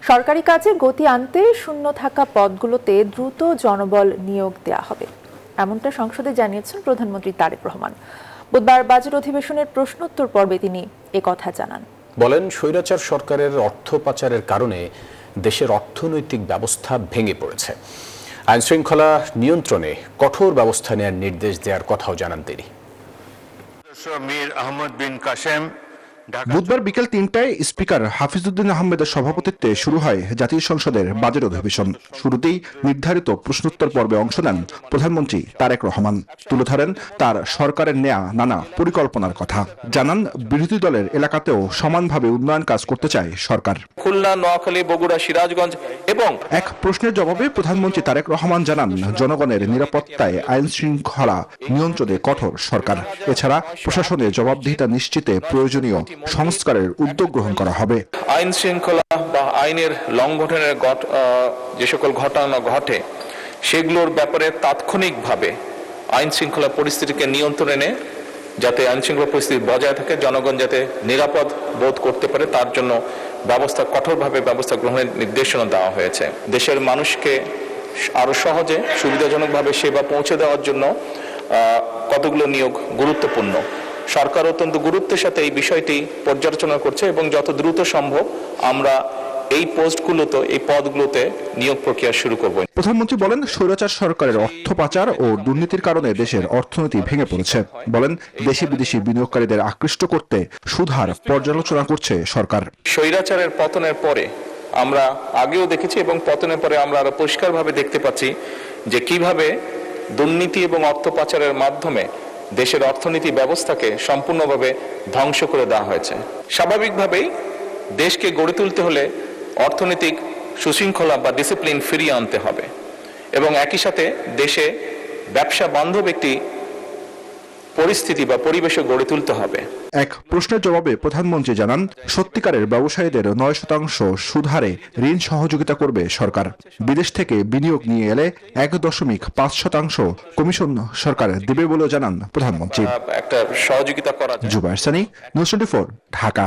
সরকারি কাজে গতি আনতে শূন্য থাকা পদগুলোতে দ্রুত জনবল নিয়োগ দেওয়া হবে, এমনটা সংসদে জানিয়েছেন প্রধানমন্ত্রী তারেক রহমান। বুধবার বাজেট অধিবেশনের প্রশ্নোত্তর পর্বে তিনি একথা জানান। বলেন, স্বৈরাচার সরকারের অর্থ পাচারের কারণে দেশের অর্থনৈতিক ব্যবস্থা ভেঙে পড়েছে। আইন শৃঙ্খলা নিয়ন্ত্রণে কঠোর ব্যবস্থা নেওয়ার নির্দেশ দেওয়ার কথাও জানান তিনি। বুধবার বিকেল ৩টায় স্পিকার হাফিজউদ্দিন আহমেদের সভাপতিত্বে শুরু হয় জাতীয় সংসদের বাজেট অধিবেশন। শুরুতেই নির্ধারিত প্রশ্নোত্তর পর্বে অংশ নেন প্রধানমন্ত্রী তারেক রহমান। তুলে ধরেন তার সরকারের নেয়া নানা পরিকল্পনার কথা। জানান, বিরোধী দলের এলাকাতেও সমানভাবে উন্নয়ন কাজ করতে চায় সরকার। খুলনা, নোয়াখালী, বগুড়া, সিরাজগঞ্জ এবং এক প্রশ্নের জবাবে প্রধানমন্ত্রী তারেক রহমান জানান, জনগণের নিরাপত্তায় আইন শৃঙ্খলা নিয়ন্ত্রণে কঠোর সরকার। এছাড়া প্রশাসনের জবাবদিহিতা নিশ্চিতে প্রয়োজনীয় সংস্কারের উদ্যোগ গ্রহণ করা হবে। আইন শৃঙ্খলা বা আইনের লঙ্ঘনের যে সকল ঘটনা ঘটে সেগুলোর ব্যাপারে তাৎক্ষণিকভাবে আইন শৃঙ্খলা পরিস্থিতিকে নিয়ন্ত্রণে যাতে আইন শৃঙ্খলা পরিস্থিতি বজায় থাকে, জনগণ যাতে নিরাপদ বোধ করতে পারে তার জন্য কঠোরভাবে ব্যবস্থা গ্রহণের নির্দেশনা দেওয়া হয়েছে। দেশের মানুষকে আরো সহজে সুবিধাজনকভাবে সেবা পৌঁছে দেওয়ার জন্য কতগুলো নিয়োগ গুরুত্বপূর্ণ। সরকার অত্যন্ত গুরুত্বের সাথে এই বিষয়টি পর্যালোচনা করছে এবং যত দ্রুত সম্ভব আমরা এই পদগুলোতে নিয়োগ প্রক্রিয়া শুরু করব। প্রধানমন্ত্রী বলেন, স্বৈরাচার সরকারের অর্থ পাচার ও দুর্নীতির কারণে দেশের অর্থনীতি ভেঙে পড়েছে। বলেন, দেশি বিদেশি বিনিয়োগকারীদের আকৃষ্ট করতে সুদহার পর্যালোচনা করছে সরকার। স্বৈরাচারের পতনের পরে আমরা আগেও দেখেছি এবং পতনের পরে আমরা আরো পরিষ্কারভাবে দেখতে পাচ্ছি যে কিভাবে দুর্নীতি এবং অর্থ পাচারের মাধ্যমে দেশের অর্থনীতি ব্যবস্থাকে সম্পূর্ণভাবে ধ্বংস করে দেওয়া হয়েছে। স্বাভাবিকভাবেই দেশকে গড়ে তুলতে হলে অর্থনৈতিক সুশৃঙ্খলা বা ডিসিপ্লিন ফিরিয়ে আনতে হবে এবং একই সাথে দেশে ব্যবসা বান্ধব একটি পরিস্থিতি বা পরিবেশও গড়ে তুলতে হবে। এক প্রশ্নের জবাবে প্রধানমন্ত্রী জানান, সত্যিকারের ব্যবসায়ীদের 9% সুদহারে ঋণ সহযোগিতা করবে সরকার। বিদেশ থেকে বিনিয়োগ নিয়ে এলে 1.5% কমিশন সরকার দেবে বলেও জানান প্রধানমন্ত্রী। একটা সহযোগিতা করা যায়। জুবায়ের সানি, নিউজ 24, ঢাকা।